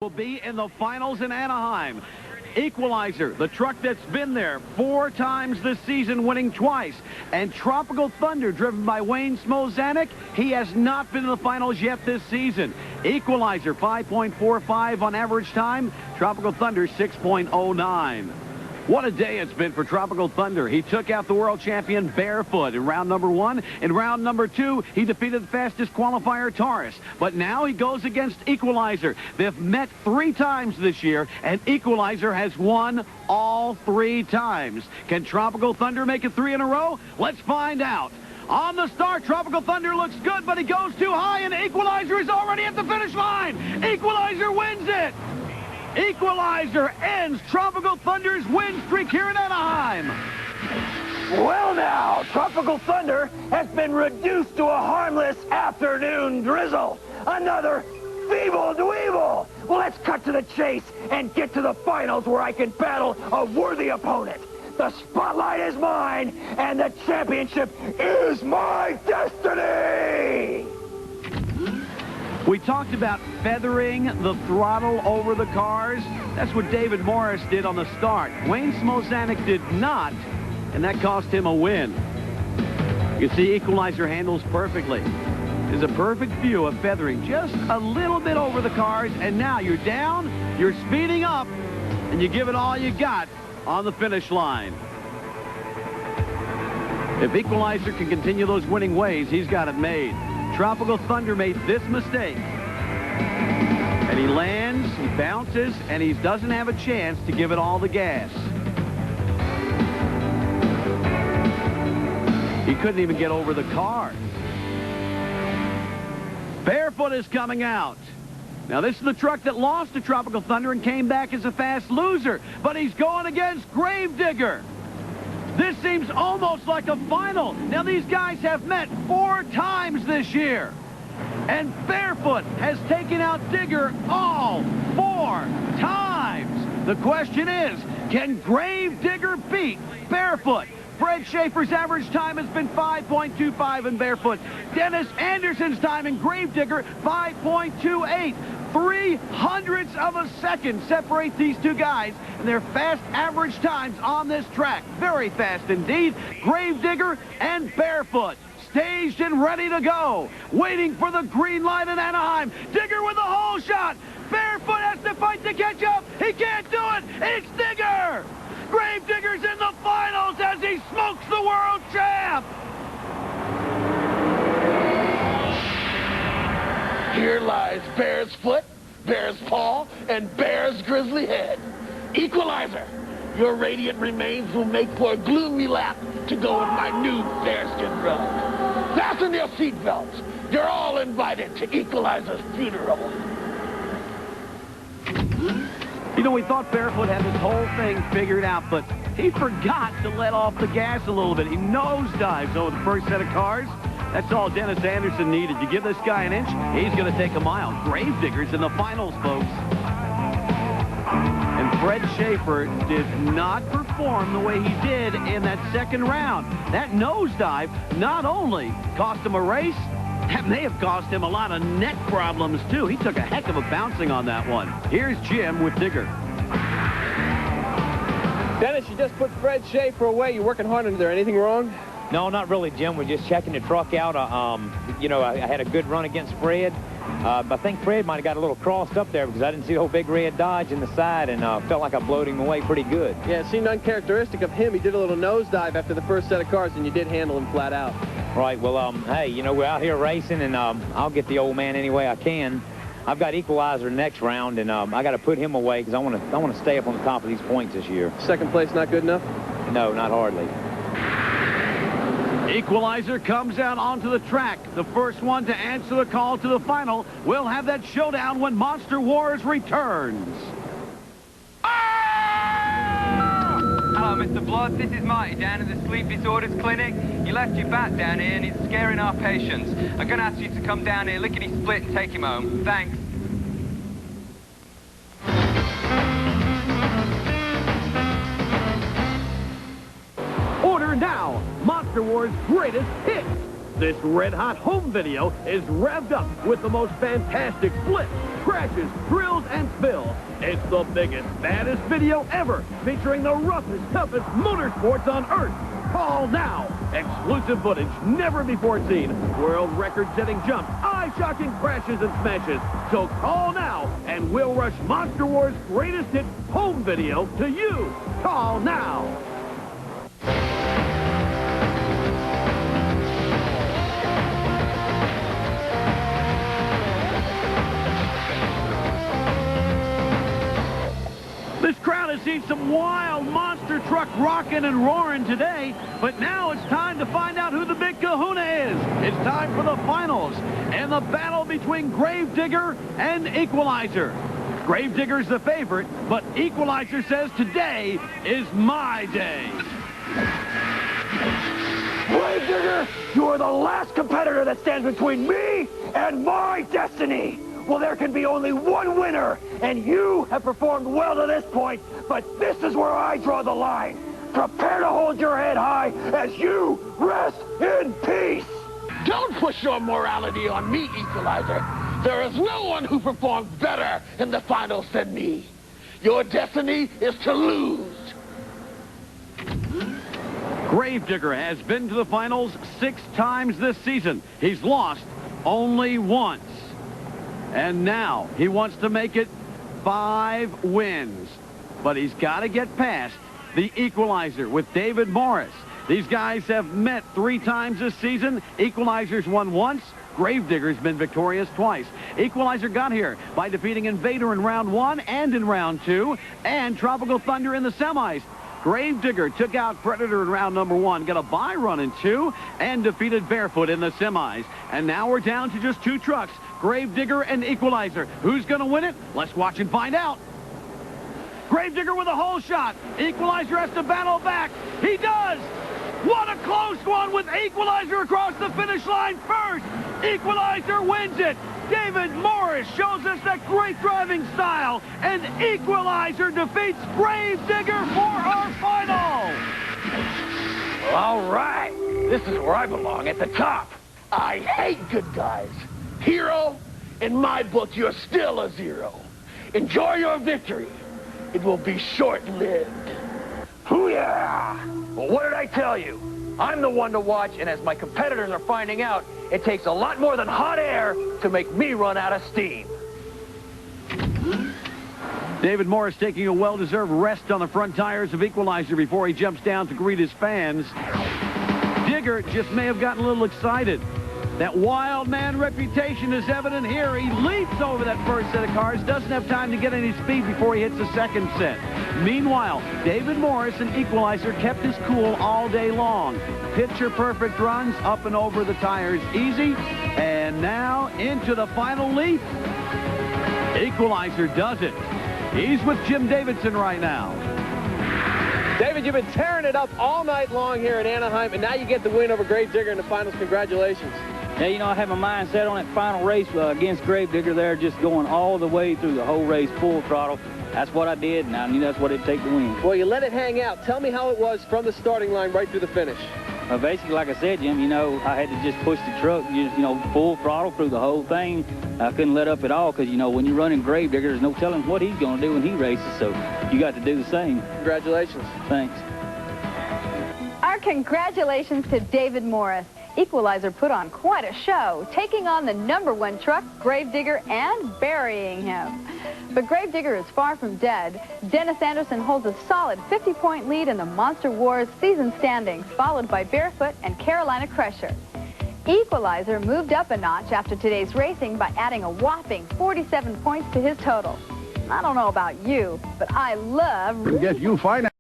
will be in the finals in Anaheim. Equalizer, the truck that's been there 4 times this season, winning twice. And Tropical Thunder, driven by Wayne Smozanek, he has not been in the finals yet this season. Equalizer, 5.45 on average time. Tropical Thunder, 6.09. What a day it's been for Tropical Thunder. He took out the world champion barefoot in round number 1. In round number 2, he defeated the fastest qualifier, Taurus. But now he goes against Equalizer. They've met 3 times this year, and Equalizer has won all 3 times. Can Tropical Thunder make it 3 in a row? Let's find out. On the start, Tropical Thunder looks good, but he goes too high, and Equalizer is already at the finish line. Equalizer wins it. Equalizer ends Tropical Thunder's win streak here in Anaheim. Well now, Tropical Thunder has been reduced to a harmless afternoon drizzle. Another feeble dweeble. Well, let's cut to the chase and get to the finals where I can battle a worthy opponent. The spotlight is mine, and the championship is my destiny! We talked about feathering the throttle over the cars. That's what David Morris did on the start. Wayne Smozanek did not, and that cost him a win. You see, Equalizer handles perfectly. There's a perfect view of feathering just a little bit over the cars, and now you're down, you're speeding up, and you give it all you got on the finish line. If Equalizer can continue those winning ways, he's got it made. Tropical Thunder made this mistake. And he lands, he bounces, and he doesn't have a chance to give it all the gas. He couldn't even get over the cars. Barefoot is coming out. Now, this is the truck that lost to Tropical Thunder and came back as a fast loser. But he's going against Gravedigger. This seems almost like a final. Now, these guys have met 4 times this year. And Barefoot has taken out Digger all 4 times. The question is, can Gravedigger beat Barefoot? Fred Schaefer's average time has been 5.25 in Barefoot. Dennis Anderson's time in Gravedigger, 5.28. 0.03 of a second separate these 2 guys, and their fast average times on this track. Very fast indeed. Gravedigger and Barefoot staged and ready to go, waiting for the green light in Anaheim. Digger with a hole shot. Barefoot has to fight to catch up. He can't do it. It's Digger. Gravedigger's in the finals as he smokes the world champ. Here lies Bear's foot, Bear's paw, and Bear's grizzly head. Equalizer, your radiant remains will make for a gloomy lap to go with my new bearskin rug. Fasten your seatbelts. You're all invited to Equalizer's funeral. You know, we thought Barefoot had this whole thing figured out, but he forgot to let off the gas a little bit. He nosedives over the first set of cars. That's all Dennis Anderson needed. You give this guy an inch, he's going to take a mile. Gravedigger's in the finals, folks. And Fred Schaefer did not perform the way he did in that second round. That nosedive not only cost him a race, that may have cost him a lot of neck problems, too. He took a heck of a bouncing on that one. Here's Jim with Digger. Dennis, you just put Fred Schaefer away. You're working hard. Is there anything wrong? No, not really, Jim. We're just checking the truck out. You know, I had a good run against Fred. I think Fred might have got a little crossed up there because I didn't see the whole big red Dodge in the side, and felt like I blowed him away pretty good. Yeah, it seemed uncharacteristic of him. He did a little nosedive after the first set of cars, and you did handle him flat out. Right. Well, hey, you know, we're out here racing, and I'll get the old man any way I can. I've got Equalizer next round, and I got to put him away because I want to stay up on the top of these points this year. Second place not good enough? No, not hardly. Equalizer comes out onto the track. The first one to answer the call to the final. We'll have that showdown when Monster Wars returns. Hello, Mr. Blood. This is Marty down at the Sleep Disorders Clinic. You left your bat down here and it's scaring our patients. I'm going to ask you to come down here, lickety-split, and take him home. Thanks. Order now. Monster Wars Greatest Hits. This red-hot home video is revved up with the most fantastic flips, crashes, drills, and spills. It's the biggest, baddest video ever, featuring the roughest, toughest motorsports on Earth. Call now. Exclusive footage never before seen. World record-setting jumps, eye-shocking crashes and smashes. So call now, and we'll rush Monster Wars' greatest hit home video to you. Call now. This crowd has seen some wild monster truck rocking and roaring today, but now it's time to find out who the big kahuna is. It's time for the finals and the battle between Gravedigger and Equalizer. Gravedigger's the favorite, but Equalizer says today is my day. Gravedigger, you are the last competitor that stands between me and my destiny. Well, there can be only one winner, and you have performed well to this point, but this is where I draw the line. Prepare to hold your head high as you rest in peace. Don't push your morality on me, Equalizer. There is no one who performed better in the finals than me. Your destiny is to lose. Gravedigger has been to the finals 6 times this season. He's lost only once. And now he wants to make it 5 wins. But he's got to get past the Equalizer with David Morris. These guys have met 3 times this season. Equalizer's won once. Gravedigger's been victorious twice. Equalizer got here by defeating Invader in round 1 and in round 2, and Tropical Thunder in the semis. Gravedigger took out Predator in round number 1, got a bye run in 2, and defeated Barefoot in the semis. And now we're down to just 2 trucks, Gravedigger and Equalizer. Who's going to win it? Let's watch and find out. Gravedigger with a hole shot. Equalizer has to battle back. He does! What a close one with Equalizer across the finish line first. Equalizer wins it. David Morris shows us that great driving style, and Equalizer defeats Gravedigger for our final. All right, this is where I belong, at the top. I hate good guys. Hero, in my book, you're still a 0. Enjoy your victory. It will be short-lived. Hoo-yah! Well, what did I tell you? I'm the one to watch, and as my competitors are finding out, it takes a lot more than hot air to make me run out of steam. David Morris taking a well-deserved rest on the front tires of Equalizer before he jumps down to greet his fans. Digger just may have gotten a little excited. That wild man reputation is evident here. He leaps over that first set of cars, doesn't have time to get any speed before he hits the second set. Meanwhile, David Morris and Equalizer kept his cool all day long. Picture-perfect runs up and over the tires easy. And now into the final leap. Equalizer does it. He's with Jim Davidson right now. David, you've been tearing it up all night long here at Anaheim, and now you get the win over Gravedigger in the finals. Congratulations. Yeah, you know, I have my mind set on that final race against Gravedigger there, just going all the way through the whole race, full throttle. That's what I did, and I knew that's what it'd take to win. Well, you let it hang out. Tell me how it was from the starting line right through the finish. Basically, like I said, Jim, you know, I had to just push the truck, you know, full throttle through the whole thing. I couldn't let up at all because, you know, when you're running Gravedigger, there's no telling what he's going to do when he races, so you got to do the same. Congratulations. Thanks. Our congratulations to David Morris. Equalizer put on quite a show, taking on the #1 truck, Gravedigger, and burying him. But Gravedigger is far from dead. Dennis Anderson holds a solid 50-point lead in the Monster Wars season standings, followed by Barefoot and Carolina Crusher. Equalizer moved up a notch after today's racing by adding a whopping 47 points to his total. I don't know about you, but I love... Guess you'll find out.